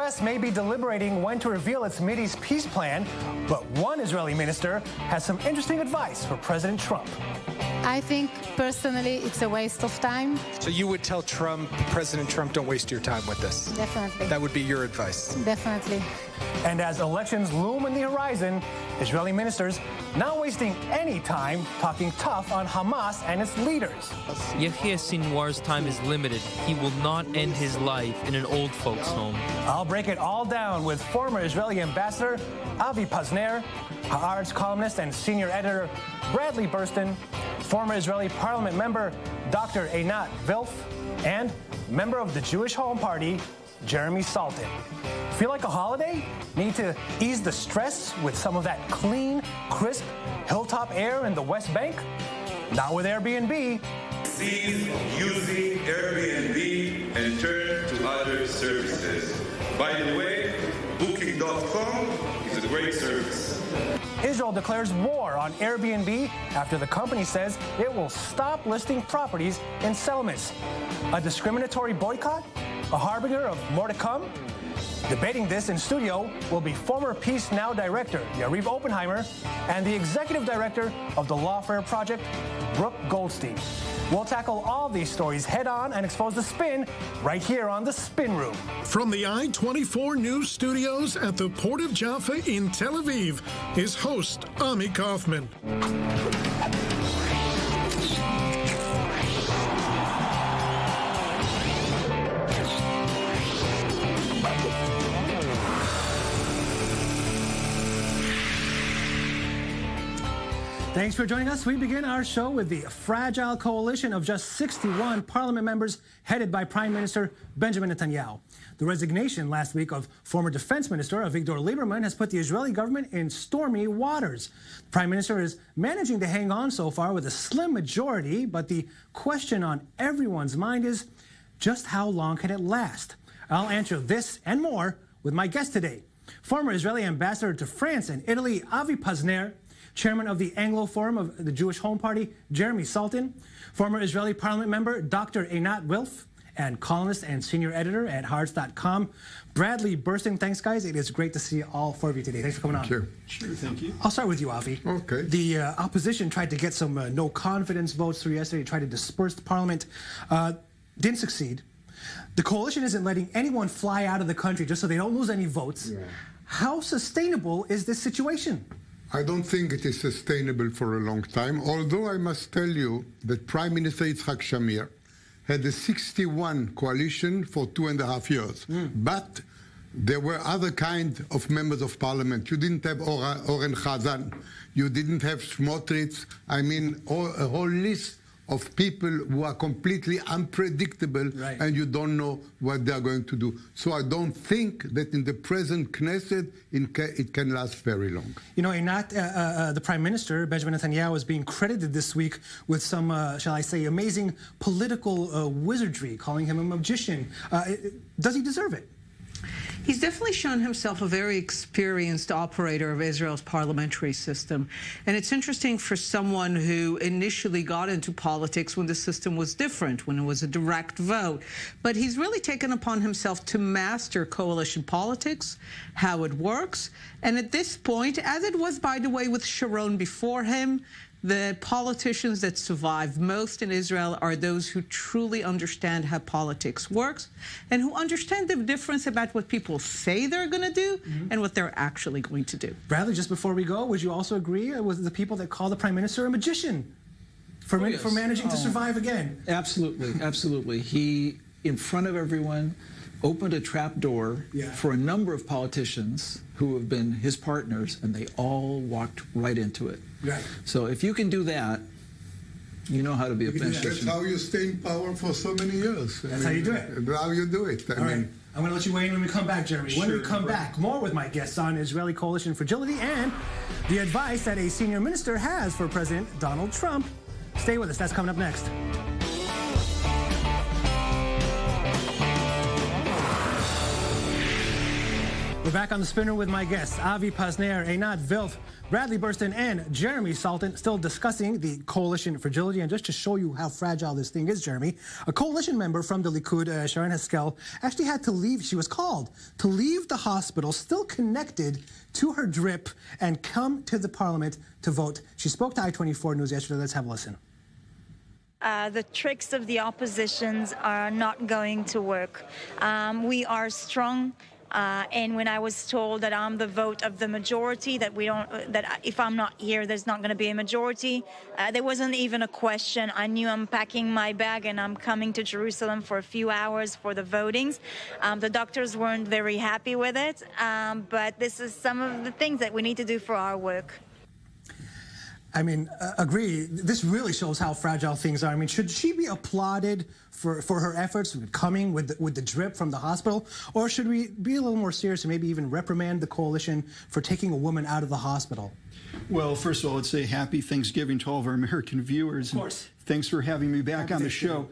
U.S. may be deliberating when to reveal its Mideast peace plan, but one Israeli minister has some interesting advice for President Trump. I think, personally, it's a waste of time. So you would tell President Trump, don't waste your time with this? Definitely. That would be your advice? Definitely. And as elections loom in the horizon, Israeli ministers not wasting any time talking tough on Hamas and its leaders. Yahya Sinwar's time is limited. He will not end his life in an old folks' home. I'll break it all down with former Israeli ambassador Avi Pazner, Haaretz columnist and senior editor Bradley Burston, former Israeli parliament member Dr. Einat Wilf, and member of the Jewish Home Party, Jeremy Saltan. Feel like a holiday? Need to ease the stress with some of that clean, crisp, hilltop air in the West Bank? Not with Airbnb. Cease using Airbnb and turn to other services. By the way, Booking.com is a great service. Israel declares war on Airbnb after the company says it will stop listing properties in settlements. A discriminatory boycott? A harbinger of more to come? Debating this in studio will be former Peace Now director Yariv Oppenheimer and the executive director of the Lawfare Project, Brooke Goldstein. We'll tackle all these stories head on and expose the spin right here on The Spin Room. From the I-24 News Studios at the Port of Jaffa in Tel Aviv is host Ami Kaufman. Thanks for joining us. We begin our show with the fragile coalition of just 61 parliament members headed by Prime Minister Benjamin Netanyahu. The resignation last week of former Defense Minister Avigdor Lieberman has put the Israeli government in stormy waters. The Prime Minister is managing to hang on so far with a slim majority, but the question on everyone's mind is just how long can it last? I'll answer this and more with my guest today, former Israeli ambassador to France and Italy, Avi Pazner, chairman of the Anglo Forum of the Jewish Home Party, Jeremy Saltan, former Israeli parliament member, Dr. Einat Wilf, and columnist and senior editor at Haaretz.com, Bradley Burston. Thanks, guys. It is great to see all four of you today. Thanks for coming on. Sure, thank you. I'll start with you, Avi. Okay. The opposition tried to get some no confidence votes through yesterday, tried to disperse the parliament. Didn't succeed. The coalition isn't letting anyone fly out of the country just so they don't lose any votes. Yeah. How sustainable is this situation? I don't think it is sustainable for a long time, although I must tell you that Prime Minister Yitzhak Shamir had a 61 coalition for 2.5 years. But there were other kind of members of parliament. You didn't have Oren Chazan. You didn't have Smotrich. I mean, a whole list of people who are completely unpredictable, right, and you don't know what they are going to do. So I don't think that in the present Knesset it can last very long. You know, the Prime Minister, Benjamin Netanyahu, is being credited this week with some, shall I say, amazing political wizardry, calling him a magician. Does he deserve it? He's definitely shown himself a very experienced operator of Israel's parliamentary system. And it's interesting for someone who initially got into politics when the system was different, when it was a direct vote. But he's really taken upon himself to master coalition politics, how it works. And at this point, as it was, by the way, with Sharon before him, the politicians that survive most in Israel are those who truly understand how politics works and who understand the difference about what people say they're going to do and what they're actually going to do. Bradley, just before we go, would you also agree with the people that call the Prime Minister a magician for managing to survive again? Absolutely, absolutely. He, in front of everyone, opened a trap door for a number of politicians who have been his partners, and they all walked right into it. Right. So if you can do that, you know how to be a politician. That's how you stay in power for so many years. That's how you do it. How you do it. All right. I'm going to let you weigh in when we come back, Jeremy. When we come back, more with my guests on Israeli coalition fragility and the advice that a senior minister has for President Donald Trump. Stay with us. That's coming up next. The back on the spinner with my guests, Avi Pazner, Einat Wilf, Bradley Burston, and Jeremy Saltan, still discussing the coalition fragility. And just to show you how fragile this thing is, Jeremy, a coalition member from the Likud, Sharon Haskel, actually had to leave. She was called to leave the hospital, still connected to her drip, and come to the parliament to vote. She spoke to I-24 News yesterday. Let's have a listen. The tricks of the oppositions are not going to work. We are strong. And when I was told that I'm the vote of the majority, that if I'm not here, there's not going to be a majority, there wasn't even a question. I knew I'm packing my bag and I'm coming to Jerusalem for a few hours for the votings. The doctors weren't very happy with it, but this is some of the things that we need to do for our work. I mean, agree. This really shows how fragile things are. I mean, should she be applauded for her efforts coming with the drip from the hospital, or should we be a little more serious and maybe even reprimand the coalition for taking a woman out of the hospital? Well, first of all, let's say happy Thanksgiving to all of our American viewers. Of course. Thanks for having me back on the show.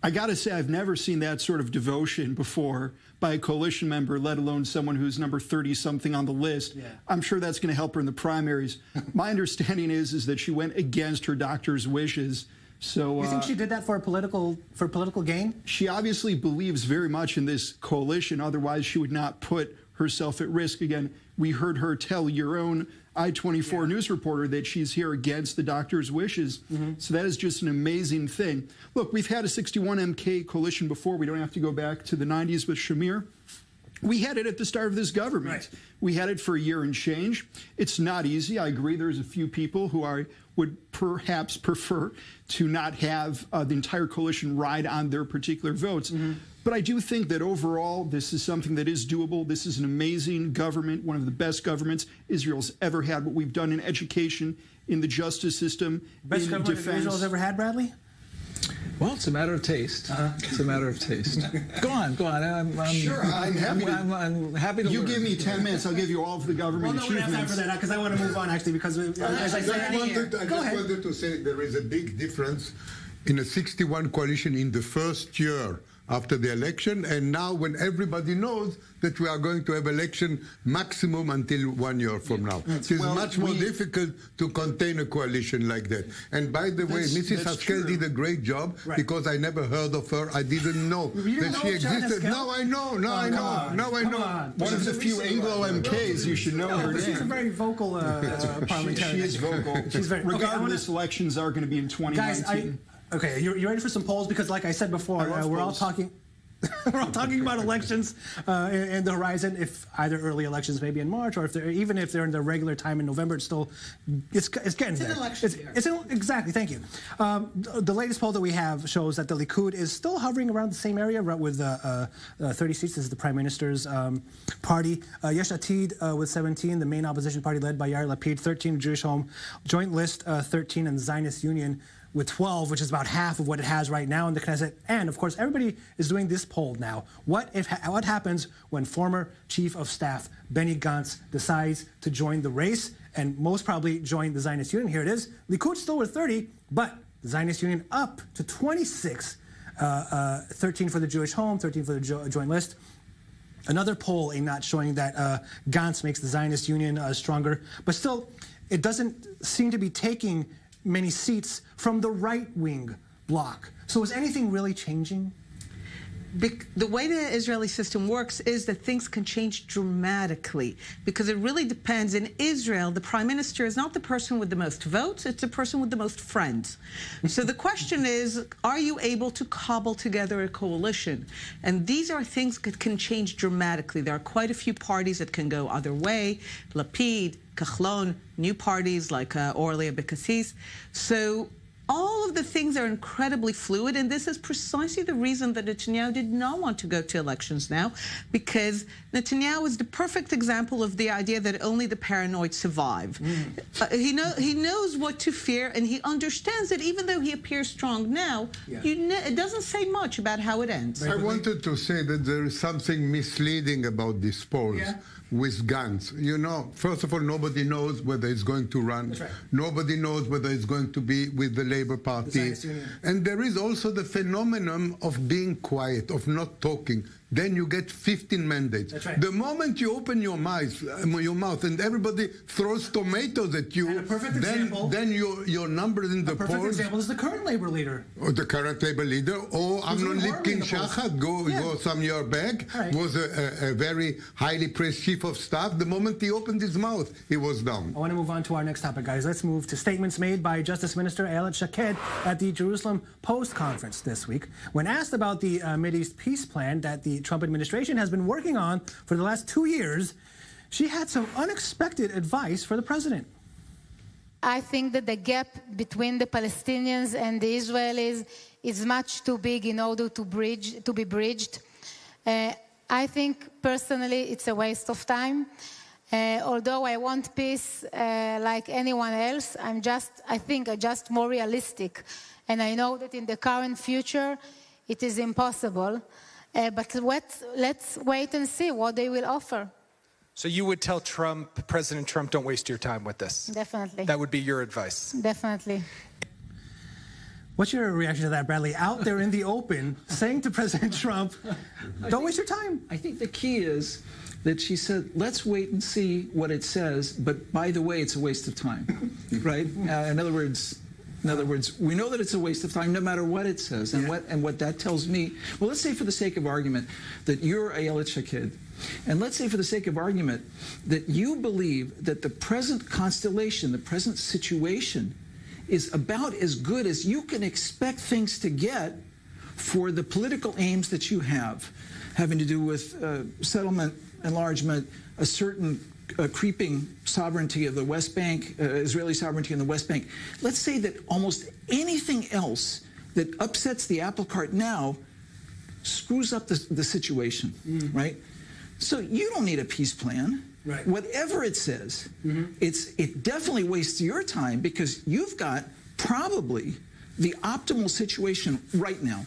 I got to say, I've never seen that sort of devotion before by a coalition member, let alone someone who's number 30-something on the list. Yeah. I'm sure that's going to help her in the primaries. My understanding is that she went against her doctor's wishes. So you think she did that for political gain? She obviously believes very much in this coalition. Otherwise, she would not put herself at risk. Again, we heard her tell your own I-24 news reporter that she's here against the doctor's wishes. So that is just an amazing thing. Look, we've had a 61 MK coalition before. We don't have to go back to the 90s with Shamir. We had it at the start of this government. Right. We had it for a year and change. It's not easy. I agree there's a few people who would perhaps prefer to not have the entire coalition ride on their particular votes. But I do think that overall, this is something that is doable. This is an amazing government, one of the best governments Israel's ever had. What we've done in education, in the justice system, best in defense. Israel's ever had, Bradley? Well, it's a matter of taste. It's a matter of taste. Go on. I'm happy to You learn. give me 10 minutes, I'll give you all of the government achievements. We don't have time for that because I want to move on, actually, because as I said, I just wanted to say there is a big difference in a 61 coalition in the first year after the election, and now when everybody knows that we are going to have election maximum until 1 year from now. It is much more difficult to contain a coalition like that. And by the way, Mrs. Haskel did a great job because I never heard of her. I didn't know that she existed. Now I know. Now I know. One of the few Anglo MKs, you should know her name. She's a very vocal parliamentarian. She is vocal. Regardless, elections are going to be in 2019. Okay, you ready for some polls? Because, like I said before, we're all talking. We're all talking about elections in the horizon. If either early elections, maybe in March, or even if they're in the regular time in November, it's getting there. An election year. Exactly. Thank you. The latest poll that we have shows that the Likud is still hovering around the same area, with 30 seats. This is the Prime Minister's party. Yesh Atid with 17, the main opposition party led by Yair Lapid, 13, Jewish Home, Joint List 13, and Zionist Union with 12, which is about half of what it has right now in the Knesset. And, of course, everybody is doing this poll now. What happens when former Chief of Staff Benny Gantz decides to join the race and most probably join the Zionist Union? Here it is. Likud still with 30, but the Zionist Union up to 26. 13 for the Jewish Home, 13 for the Joint List. Another poll, not showing that Gantz makes the Zionist Union stronger. But still, it doesn't seem to be taking many seats from the right-wing bloc. So is anything really changing? The way the Israeli system works is that things can change dramatically because it really depends. In Israel, the prime minister is not the person with the most votes, it's the person with the most friends. So the question is, are you able to cobble together a coalition? And these are things that can change dramatically. There are quite a few parties that can go either way. Lapid, Kachlon, new parties like Orly Abekassis. So all of the things are incredibly fluid, and this is precisely the reason that Netanyahu did not want to go to elections now, because Netanyahu is the perfect example of the idea that only the paranoid survive. He knows what to fear, and he understands that even though he appears strong now, it doesn't say much about how it ends. I wanted to say that there is something misleading about these polls. With Gantz. You know, first of all, nobody knows whether it's going to run. Right. Nobody knows whether it's going to be with the Labour Party. And there is also the phenomenon of being quiet, of not talking. then you get 15 mandates. That's right. The moment you open your mouth and everybody throws tomatoes at you, and a perfect example, then your numbers in the polls. A perfect example is the current Labour leader. Or the current Labour leader, or Amnon Lipkin-Shachat, go some year back, was a very highly praised chief of staff. The moment he opened his mouth, he was down. I want to move on to our next topic, guys. Let's move to statements made by Justice Minister Einat Wilf at the Jerusalem Post conference this week. When asked about the Mideast peace plan that the Trump administration has been working on for the last 2 years, she had some unexpected advice for the president. I think that the gap between the Palestinians and the Israelis is much too big in order to be bridged. I think personally it's a waste of time. Although I want peace like anyone else, I think I'm just more realistic. And I know that in the current future it is impossible. But let's wait and see what they will offer. So you would tell President Trump, don't waste your time with this? Definitely. That would be your advice? Definitely. What's your reaction to that, Bradley? Out there in the open, saying to President Trump, don't waste your time. I think the key is that she said, let's wait and see what it says, but by the way, it's a waste of time, right? In other words, we know that it's a waste of time no matter what it says. And what that tells me, well, let's say for the sake of argument that you're Einat Wilf, and let's say for the sake of argument that you believe that the present constellation, the present situation is about as good as you can expect things to get for the political aims that you have, having to do with settlement, enlargement, a certain creeping sovereignty of the West Bank, Israeli sovereignty in the West Bank. Let's say that almost anything else that upsets the apple cart now screws up the situation, right? So you don't need a peace plan. Right. Whatever it says, it definitely wastes your time because you've got probably the optimal situation right now.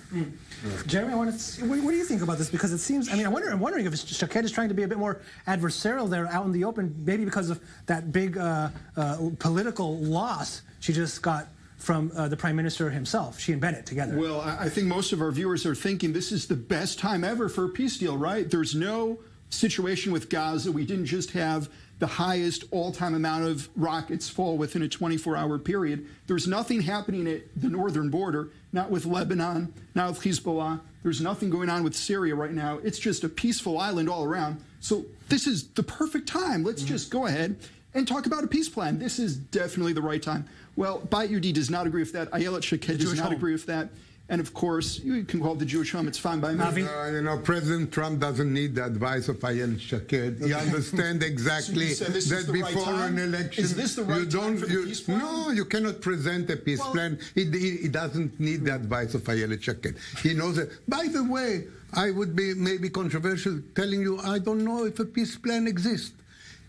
Jeremy, I want to see, what do you think about this? Because it seems, I mean, I'm wondering if Shaked is trying to be a bit more adversarial there out in the open, maybe because of that big political loss she just got from the Prime Minister himself, she and Bennett together. Well, I think most of our viewers are thinking this is the best time ever for a peace deal, right? There's no situation with Gaza. We didn't just have the highest all-time amount of rockets fall within a 24-hour period. There's nothing happening at the northern border, not with Lebanon, not with Hezbollah. There's nothing going on with Syria right now. It's just a peaceful island all around. So this is the perfect time. Let's just go ahead and talk about a peace plan. This is definitely the right time. Well, Bayit Yehudi does not agree with that. Einat Wilf does not agree with that. And of course, you can call it the Jewish home. It's fine by me. You know, President Trump doesn't need the advice of Einat Wilf. He understands exactly so that before an election, is this the right time for the peace plan? No, you cannot present a peace plan. He doesn't need the advice of Einat Wilf. He knows it. By the way, I would be maybe controversial telling you I don't know if a peace plan exists.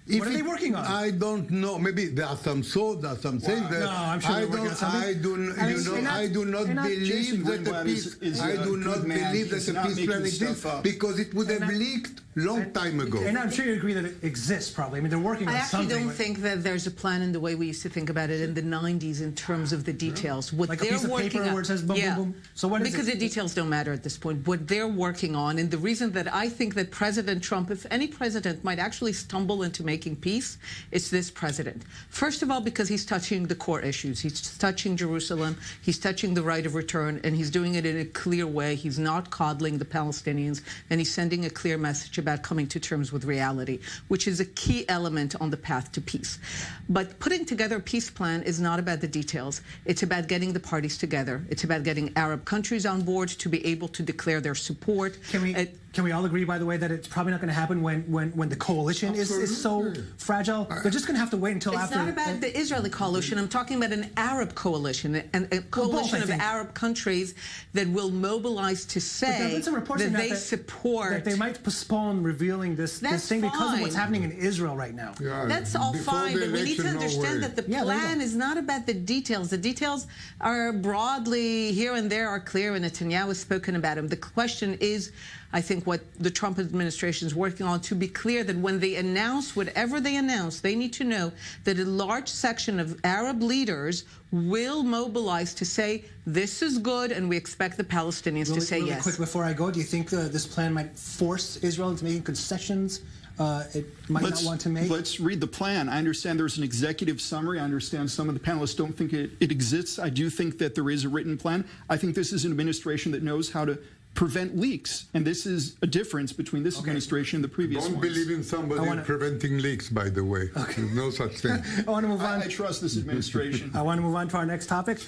What are they working on? I don't know. Maybe there are some thoughts, there are some things that no, I'm sure they're working on something. I do not believe that the peace. I do not believe that the peace plan exists because it would have leaked long time ago. And I'm sure you agree that it exists. Probably. I mean, they're working on something. I actually don't think that there's a plan in the way we used to think about it in the 90s in terms of the details. What like they're a piece of working paper on, where it says boom, boom, boom. So what is because it? the details don't matter at this point. What they're working on, and the reason that I think that President Trump, if any president, might actually stumble into making peace, it's this president. First of all, because he's touching the core issues. He's touching Jerusalem. He's touching the right of return, and he's doing it in a clear way. He's not coddling the Palestinians, and he's sending a clear message about coming to terms with reality, which is a key element on the path to peace. But putting together a peace plan is not about the details. It's about getting the parties together. It's about getting Arab countries on board to be able to declare their support. Can we all agree, by the way, that it's probably not going to happen when the coalition is so fragile? They're just going to have to wait until after. It's not about the Israeli coalition. I'm talking about an Arab coalition, and a coalition of Arab countries that will mobilize to say that they support. That they might postpone revealing this thing because of what's happening in Israel right now. Yeah, that's all fine, but we need to understand that the plan is not about the details. The details are broadly here and there are clear, and Netanyahu has spoken about them. The question is, I think, think, what the Trump administration is working on, to be clear that when they announce whatever they announce, they need to know that a large section of Arab leaders will mobilize to say, this is good, and we expect the Palestinians to say really yes. Quick before I go, do you think this plan might force Israel into making concessions it might not want to make? Let's read the plan. I understand there's an executive summary. I understand some of the panelists don't think it exists. I do think that there is a written plan. I think this is an administration that knows how to prevent leaks, and this is a difference between this administration and the previous Don't ones. believe in somebody preventing leaks, by the way. There's no such thing. I want to move on. I trust this administration. I want to move on to our next topic.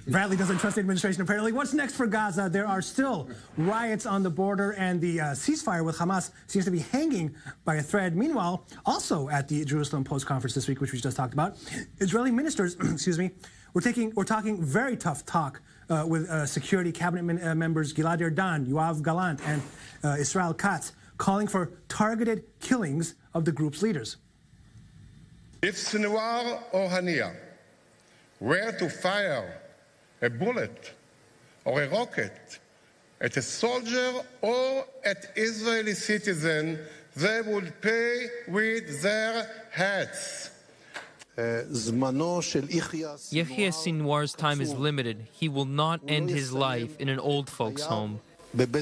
Bradley doesn't trust the administration, apparently. What's next for Gaza? There are still riots on the border, and the ceasefire with Hamas seems to be hanging by a thread. Meanwhile, also at the Jerusalem Post conference this week, which we just talked about, Israeli ministers, excuse me, we're talking very tough talk with security cabinet members Gilad Erdan, Yoav Gallant, and Israel Katz, calling for targeted killings of the group's leaders. If Sinwar or Hania were to fire a bullet or a rocket at a soldier or at Israeli citizen, they would pay with their heads. Yahya Sinwar's time is limited. He will not end his life in an old folks' home. Moving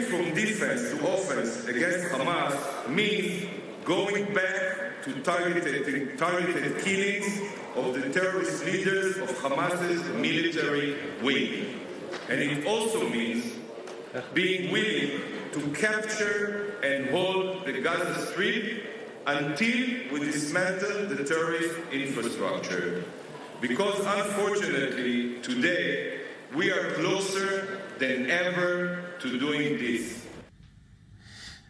from defense to offense against Hamas means going back to targeted killings of the terrorist leaders of Hamas's military wing. And it also means being willing to capture and hold the Gaza Strip until we dismantle the terrorist infrastructure. Because unfortunately, today, we are closer than ever to doing this.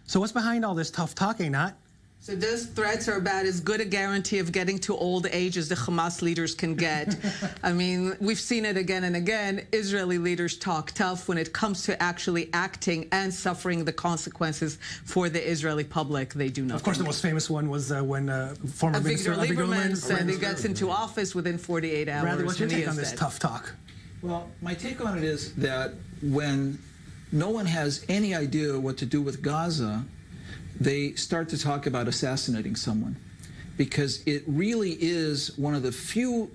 So what's behind all this tough talk, Einat? So those threats are about as good a guarantee of getting to old age as the Hamas leaders can get. I mean, we've seen it again and again. Israeli leaders talk tough when it comes to actually acting and suffering the consequences for the Israeli public. They do nothing. Of course, the most famous one was when former Minister Lieberman said he gets into office within 48 hours. Bradley, what's your take on this tough talk? Well, my take on it is that when no one has any idea what to do with Gaza, they start to talk about assassinating someone, because it really is one of the few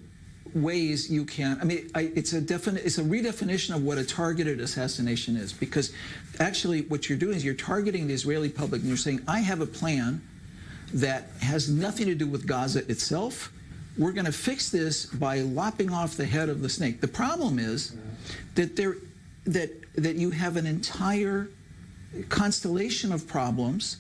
ways you can. I mean, it's a redefinition of what a targeted assassination is, because actually what you're doing is you're targeting the Israeli public and you're saying, I have a plan that has nothing to do with Gaza itself. We're going to fix this by lopping off the head of the snake. The problem is that that you have an entire constellation of problems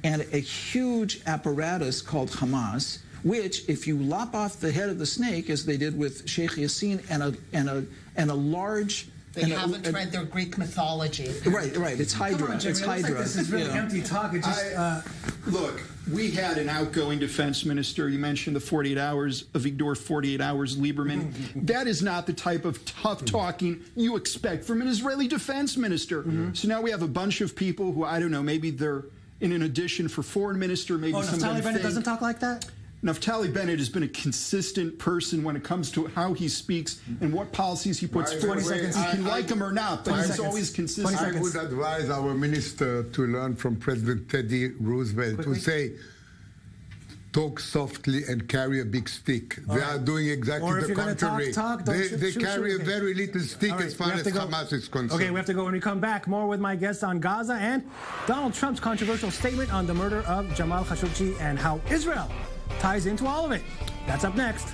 and a huge apparatus called Hamas, which, if you lop off the head of the snake, as they did with Sheikh Yassin, and a large... They haven't read their Greek mythology. Right. It's Hydra. Come on, Jeremy, it's Hydra. Like this is really empty talk. It just, look, we had an outgoing defense minister. You mentioned the 48 hours of Igor 48 hours Lieberman. That is not the type of tough talking you expect from an Israeli defense minister. So now we have a bunch of people who, I don't know, maybe they're in an audition for foreign minister. Maybe Naftali Bennett doesn't talk like that? Naftali Bennett has been a consistent person when it comes to how he speaks and what policies he puts forward. You can like him or not, but he's always consistent. I would advise our minister to learn from President Teddy Roosevelt to say, talk softly and carry a big stick. They are doing exactly the contrary. They carry a very little stick as far as Hamas is concerned. Okay, we have to go when we come back. More with my guests on Gaza and Donald Trump's controversial statement on the murder of Jamal Khashoggi and how Israel ties into all of it. That's up next.